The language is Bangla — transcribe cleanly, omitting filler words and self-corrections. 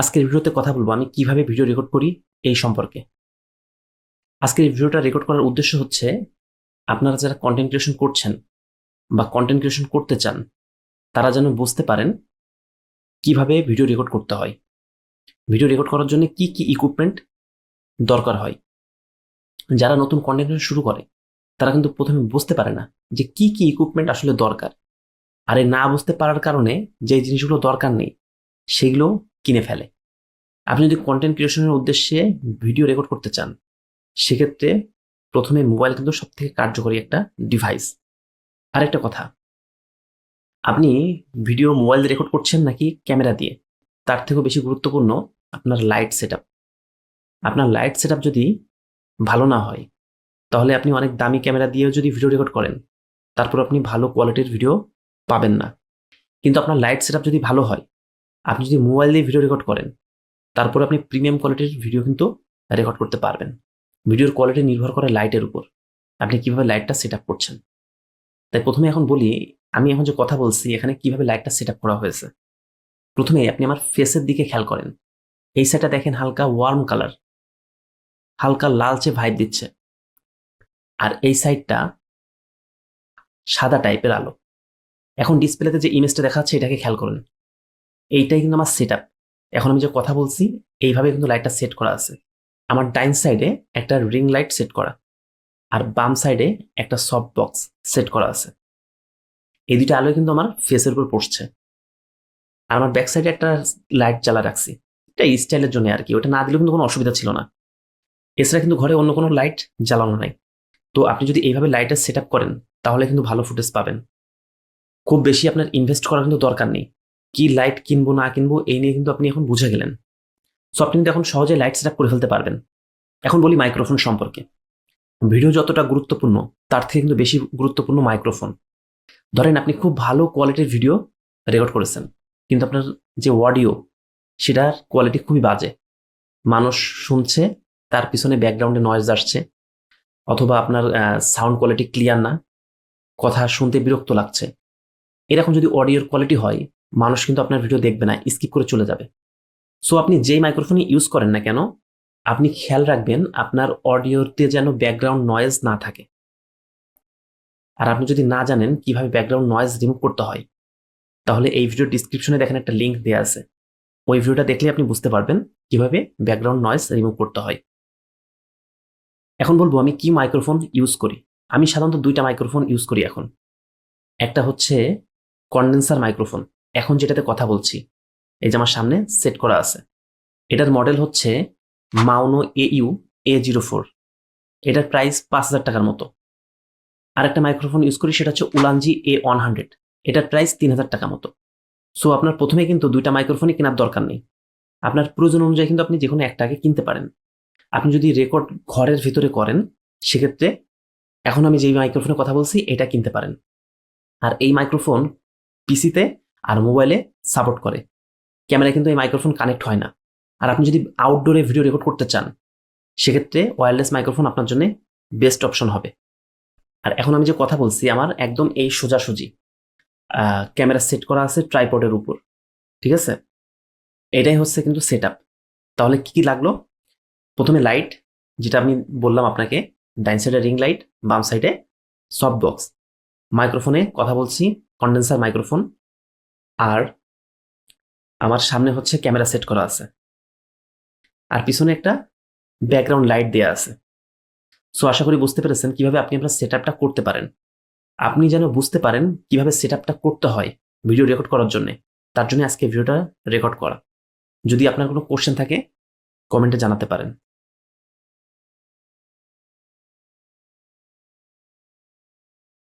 আজকের ভিডিওতে কথা বলবো আমি কিভাবে ভিডিও রেকর্ড করি এই সম্পর্কে। আজকের এই ভিডিওটা রেকর্ড করার উদ্দেশ্য হচ্ছে আপনারা যারা কন্টেন্ট ক্রিয়েশন করছেন বা কন্টেন্ট ক্রিয়েশন করতে চান তারা যেন বুঝতে পারেন কিভাবে ভিডিও রেকর্ড করতে হয়, ভিডিও রেকর্ড করার জন্য কি কি ইকুইপমেন্ট দরকার হয়। যারা নতুন কন্টেন্ট ক্রিয়েশন শুরু করে তারা কিন্তু প্রথমে বুঝতে পারে না যে কি কি ইকুইপমেন্ট আসলে দরকার, আর এই না বুঝতে পারার কারণে যে জিনিসগুলো দরকার নেই সেগুলো কিনে ফেলে। আপনি যদি কন্টেন্ট ক্রিয়েশনের উদ্দেশ্যে ভিডিও রেকর্ড করতে চান সেক্ষেত্রে প্রথমে মোবাইল কিন্তু সব থেকে কার্যকরী একটা ডিভাইস। আরেকটা কথা, আপনি ভিডিও মোবাইল দিয়ে রেকর্ড করছেন নাকি ক্যামেরা দিয়ে, তার থেকেও বেশি গুরুত্বপূর্ণ আপনার লাইট সেট আপ। আপনার লাইট সেট আপ যদি ভালো না হয় তাহলে আপনি অনেক দামি ক্যামেরা দিয়েও যদি ভিডিও রেকর্ড করেন তারপর আপনি ভালো কোয়ালিটির ভিডিও পাবেন না। কিন্তু আপনার লাইট সেট আপ যদি ভালো হয়, আপনি যদি মোবাইল দিয়ে ভিডিও রেকর্ড করেন তারপর আপনি প্রিমিয়াম কোয়ালিটির ভিডিও কিন্তু রেকর্ড করতে পারবেন। ভিডিওর কোয়ালিটি নির্ভর করে লাইটের উপর, আপনি কিভাবে লাইটটা সেট আপ করছেন। তাই প্রথমে এখন বলি, আমি এখন যে কথা বলছি এখানে কিভাবে লাইটটা সেট আপ করা হয়েছে। প্রথমে আপনি আমার ফেসের দিকে খেয়াল করেন, এই সাইডটা দেখেন হালকা ওয়ার্ম কালার, হালকা লালচে ভাইব দিচ্ছে, আর এই সাইডটা সাদা টাইপের আলো। এখন ডিসপ্লেতে যে ইমেজটা দেখাচ্ছে এটাকে খেয়াল করেন, এইটাই কিন্তু আমার সেট আপ। এখন আমি যে কথা বলছি এইভাবে কিন্তু লাইটটা সেট করা আছে। আমার ডাইন সাইডে একটা রিং লাইট সেট করা, আর বাম সাইডে একটা সফট বক্স সেট করা আছে। এই দুটো আলো কিন্তু আমার ফেসের উপর পড়ছে। আর আমার ব্যাক সাইডে একটা লাইট জ্বালা রাখছি, এটা স্টাইলের জন্য আর কি, ওটা না দিলেও কিন্তু কোনো অসুবিধা ছিল না। এছাড়া কিন্তু ঘরে অন্য কোনো লাইট জ্বালানো নাই। তো আপনি যদি এইভাবে লাইটের সেট আপ করেন তাহলে কিন্তু ভালো ফুটেজ পাবেন। খুব বেশি আপনার ইনভেস্ট করার কিন্তু দরকার নেই। কি লাইট কিনবো না কিনবো এই নিয়ে কিন্তু আপনি এখন বুঝে গেলেন। সো আপনি কিন্তু এখন সহজে লাইট সেট আপ করে ফেলতে পারবেন। এখন বলি মাইক্রোফোন সম্পর্কে। ভিডিও যতটা গুরুত্বপূর্ণ তার থেকে কিন্তু বেশি গুরুত্বপূর্ণ মাইক্রোফোন। ধরেন আপনি খুব ভালো কোয়ালিটির ভিডিও রেকর্ড করেছেন কিন্তু আপনার যে অডিও সেটার কোয়ালিটি খুবই বাজে, মানুষ শুনছে তার পিছনে ব্যাকগ্রাউন্ডে নয়েজ আসছে, অথবা আপনার সাউন্ড কোয়ালিটি ক্লিয়ার না, কথা শুনতে বিরক্ত লাগছে। এরকম যদি অডিওর কোয়ালিটি হয় মানুষ কিন্তু আপনার ভিডিও দেখবে না, স্কিপ করে চলে যাবে। সো আপনি যেই মাইক্রোফোনই ইউজ করেন না কেন আপনি খেয়াল রাখবেন আপনার অডিওতে যেন ব্যাকগ্রাউন্ড নয়েজ না থাকে। আর আপনি যদি না জানেন কিভাবে ব্যাকগ্রাউন্ড নয়েজ রিমুভ করতে হয় তাহলে এই ভিডিওর ডিসক্রিপশনে দেখেন একটা লিঙ্ক দেওয়া আছে, ওই ভিডিওটা দেখলে আপনি বুঝতে পারবেন কিভাবে ব্যাকগ্রাউন্ড নয়েজ রিমুভ করতে হয়। এখন বলবো আমি কি মাইক্রোফোন ইউজ করি। আমি সাধারণত দুইটা মাইক্রোফোন ইউজ করি এখন। একটা হচ্ছে কন্ডেন্সার মাইক্রোফোন, এখন যেটাতে কথা বলছি এই যে আমার সামনে সেট করা আছে, এটার মডেল হচ্ছে মাউনো AU-A04। এটার প্রাইস 5,000 টাকার মতো। আর একটা মাইক্রোফোন ইউজ করি সেটা হচ্ছে উলানজি A100, এটার প্রাইস 3,000 টাকা মতো। সো আপনার প্রথমে কিন্তু দুইটা মাইক্রোফোনই কেনার দরকার নেই, আপনার প্রয়োজন অনুযায়ী কিন্তু আপনি যে কোনো একটাকে কিনতে পারেন। আপনি যদি রেকর্ড ঘরের ভিতরে করেন সেক্ষেত্রে এখন আমি যেই মাইক্রোফোনের কথা বলছি এটা কিনতে পারেন। আর এই মাইক্রোফোন পিসিতে আর মোবাইলে সাপোর্ট করে, ক্যামেরায় কিন্তু এই মাইক্রোফোন কানেক্ট হয় না। আর আপনি যদি আউটডোরে ভিডিও রেকর্ড করতে চান সেক্ষেত্রে ওয়্যারলেস মাইক্রোফোন আপনার জন্য বেস্ট অপশন হবে। আর এখন আমি যে কথা বলছি আমার একদম এই সোজাসুজি ক্যামেরা সেট করা আছে ট্রাইপডের উপর, ঠিক আছে? এটাই হচ্ছে কিন্তু সেট আপ। তাহলে কি কি লাগলো? প্রথমে লাইট, যেটা আমি বললাম আপনাকে, ডাইন সাইডে রিং লাইট, বাম সাইডে সফট বক্স, মাইক্রোফোনে কথা বলছি কন্ডেন্সার মাইক্রোফোন, আর আমার সামনে হচ্ছে ক্যামেরা সেট করা আছে, আর পিছনে একটা ব্যাকগ্রাউন্ড লাইট দেওয়া আছে। সো আশা করি বুঝতে পেরেছেন কিভাবে আপনি আপনার সেট আপটা করতে পারেন। আপনি যেন বুঝতে পারেন কিভাবে সেট আপটা করতে হয় ভিডিও রেকর্ড করার জন্য, তার জন্য আজকে ভিডিওটা রেকর্ড করা। যদি আপনার কোনো কোশ্চেন থাকে কমেন্টে জানাতে পারেন।